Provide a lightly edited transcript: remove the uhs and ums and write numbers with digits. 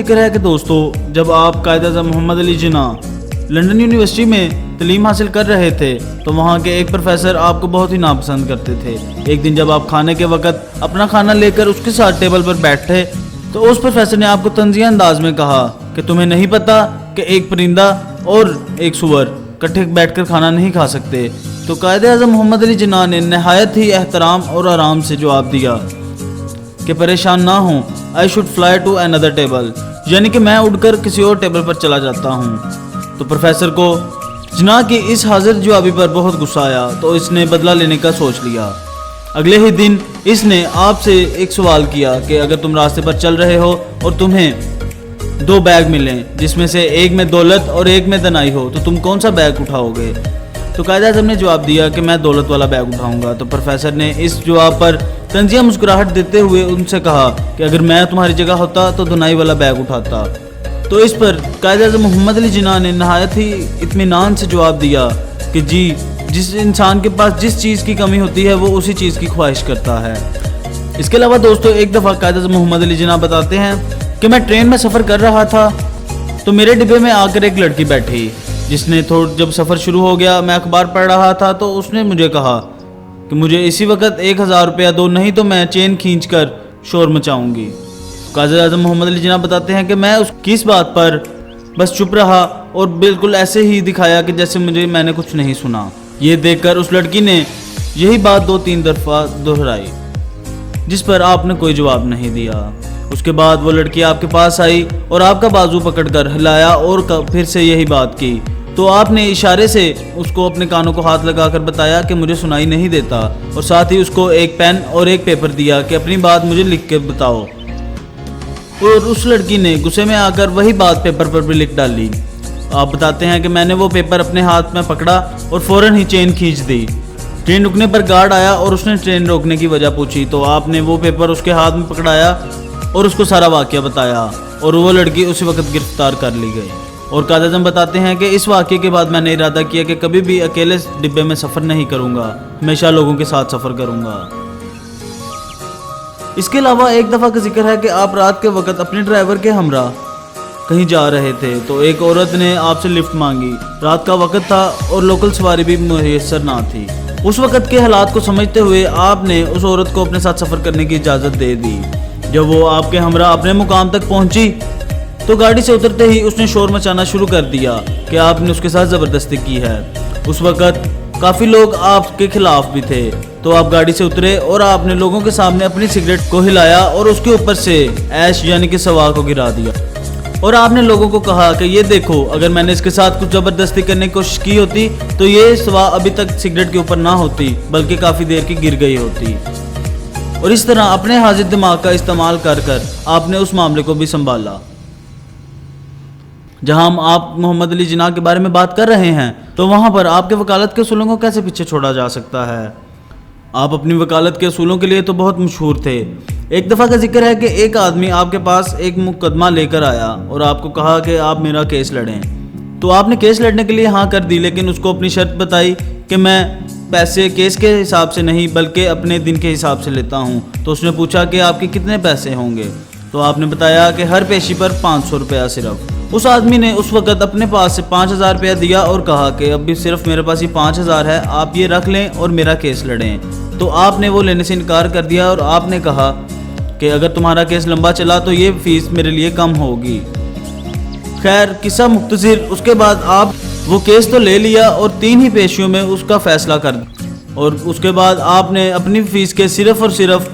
ذکر ہے کہ دوستو جب آپ قائد اعظم محمد علی جناح لنڈن یونیورسٹی میں تعلیم حاصل کر رہے تھے تو وہاں کے ایک پروفیسر آپ کو بہت ہی ناپسند کرتے تھے۔ ایک دن جب آپ کھانے کے وقت اپنا کھانا لے کر اس کے ساتھ ٹیبل پر بیٹھے تو اس پروفیسر نے آپ کو طنزیہ انداز میں کہا کہ تمہیں نہیں پتا کہ ایک پرندہ اور ایک سور اکٹھے بیٹھ کر کھانا نہیں کھا سکتے۔ تو قائد اعظم محمد علی جناح نے نہایت ہی احترام اور آرام سے جواب دیا کہ پریشان نہ ہوں، I should fly to another table، یعنی کہ میں اڑ کر کسی اور ٹیبل پر چلا جاتا ہوں۔ تو پروفیسر کو جناح کی اس حاضر جوابی پر بہت غصہ آیا تو اس نے بدلہ لینے کا سوچ لیا۔ اگلے ہی دن اس نے آپ سے ایک سوال کیا کہ اگر تم راستے پر چل رہے ہو اور تمہیں 2 بیگ ملیں جس میں سے ایک میں دولت اور ایک میں دنائی ہو تو تم کون سا بیگ اٹھاؤ گے؟ تو قائد اعظم نے جواب دیا کہ میں دولت والا بیگ اٹھاؤں گا۔ تو پروفیسر نے اس جواب پر طنزیہ مسکراہٹ دیتے ہوئے ان سے کہا کہ اگر میں تمہاری جگہ ہوتا تو دنائی والا بیگ اٹھاتا۔ تو اس پر قائد اعظم محمد علی جناح نے نہایت ہی اطمینان سے جواب دیا کہ جی، جس انسان کے پاس جس چیز کی کمی ہوتی ہے وہ اسی چیز کی خواہش کرتا ہے۔ اس کے علاوہ دوستو ایک دفعہ قائد اعظم محمد علی جناح بتاتے ہیں کہ میں ٹرین میں سفر کر رہا تھا تو میرے ڈبے میں آ کر ایک لڑکی بیٹھی جس نے جب سفر شروع ہو گیا میں اخبار پڑھ رہا تھا تو اس نے مجھے کہا کہ مجھے اسی وقت 1000 روپیہ دو، نہیں تو میں چین کھینچ کر شور مچاؤں گی۔ قائد اعظم محمد علی جناح بتاتے ہیں کہ میں اس بات پر بس چپ رہا اور بالکل ایسے ہی دکھایا کہ جیسے میں نے کچھ نہیں سنا۔ یہ دیکھ کر اس لڑکی نے یہی بات 2-3 دفعہ دہرائی جس پر آپ نے کوئی جواب نہیں دیا۔ اس کے بعد وہ لڑکی آپ کے پاس آئی اور آپ کا بازو پکڑ کر ہلایا اور پھر سے یہی بات کی تو آپ نے اشارے سے اس کو اپنے کانوں کو ہاتھ لگا کر بتایا کہ مجھے سنائی نہیں دیتا، اور ساتھ ہی اس کو ایک پین اور ایک پیپر دیا کہ اپنی بات مجھے لکھ کے بتاؤ، اور اس لڑکی نے غصے میں آ کر وہی بات پیپر پر بھی لکھ ڈالی۔ آپ بتاتے ہیں کہ میں نے وہ پیپر اپنے ہاتھ میں پکڑا اور فوراً ہی چین کھینچ دی۔ ٹرین رکنے پر گارڈ آیا اور اس نے ٹرین روکنے کی وجہ پوچھی تو آپ نے وہ پیپر اس کے ہاتھ میں پکڑایا اور اس کو سارا واقعہ بتایا، اور وہ لڑکی اسی وقت گرفتار کر لی گئی۔ اور قائد اعظم بتاتے ہیں کہ اس واقعے کے بعد میں نے ارادہ کیا کہ کبھی بھی اکیلے ڈبے میں سفر نہیں کروں گا، ہمیشہ لوگوں کے ساتھ سفر کروں گا۔ اس کے علاوہ ایک دفعہ کا ذکر ہے کہ آپ رات کے وقت اپنے ڈرائیور کے ہمراہ کہیں جا رہے تھے تو ایک عورت نے آپ سے لفٹ مانگی۔ رات کا وقت تھا اور لوکل سواری بھی میسر نہ تھی۔ اس وقت کے حالات کو سمجھتے ہوئے آپ نے اس عورت کو اپنے ساتھ سفر کرنے کی اجازت دے دی۔ جب وہ آپ کے ہمراہ اپنے مقام تک پہنچی تو گاڑی سے اترتے ہی اس نے شور مچانا شروع کر دیا کہ آپ نے اس کے ساتھ زبردستی کی ہے۔ اس وقت کافی لوگ آپ کے خلاف بھی تھے تو آپ گاڑی سے اترے اور آپ نے لوگوں کے سامنے اپنی سگریٹ کو ہلایا اور اس کے اوپر سے ایش یعنی کہ سوا کو گرا دیا، اور آپ نے لوگوں کو کہا کہ یہ دیکھو، اگر میں نے اس کے ساتھ کچھ زبردستی کرنے کی کوشش کی ہوتی تو یہ سوا ابھی تک سگریٹ کے اوپر نہ ہوتی بلکہ کافی دیر کی گر گئی ہوتی۔ اور اس طرح اپنے حاضر دماغ کا استعمال کر آپ نے اس معاملے کو بھی سنبھالا۔ جہاں ہم آپ محمد علی جناح کے بارے میں بات کر رہے ہیں تو وہاں پر آپ کے وکالت کے اصولوں کو کیسے پیچھے چھوڑا جا سکتا ہے؟ آپ اپنی وکالت کے اصولوں کے لیے تو بہت مشہور تھے۔ ایک دفعہ کا ذکر ہے کہ ایک آدمی آپ کے پاس ایک مقدمہ لے کر آیا اور آپ کو کہا کہ آپ میرا کیس لڑیں، تو آپ نے کیس لڑنے کے لیے ہاں کر دی، لیکن اس کو اپنی شرط بتائی کہ میں پیسے کیس کے حساب سے نہیں بلکہ اپنے دن کے حساب سے لیتا ہوں۔ تو اس نے پوچھا کہ آپ کے کتنے پیسے ہوں گے؟ تو آپ نے بتایا کہ ہر پیشی پر 500 روپیہ صرف۔ اس آدمی نے اس وقت اپنے پاس سے 5000 روپیہ دیا اور کہا کہ اب بھی صرف میرے پاس ہی 5000 ہے، آپ یہ رکھ لیں اور میرا کیس لڑیں۔ تو آپ نے وہ لینے سے انکار کر دیا اور آپ نے کہا کہ اگر تمہارا کیس لمبا چلا تو یہ فیس میرے لیے کم ہوگی۔ خیر قصہ مختصر، اس کے بعد آپ وہ کیس تو لے لیا اور 3 ہی پیشیوں میں اس کا فیصلہ کر دیا، اور اس کے بعد آپ نے اپنی فیس کے صرف اور صرف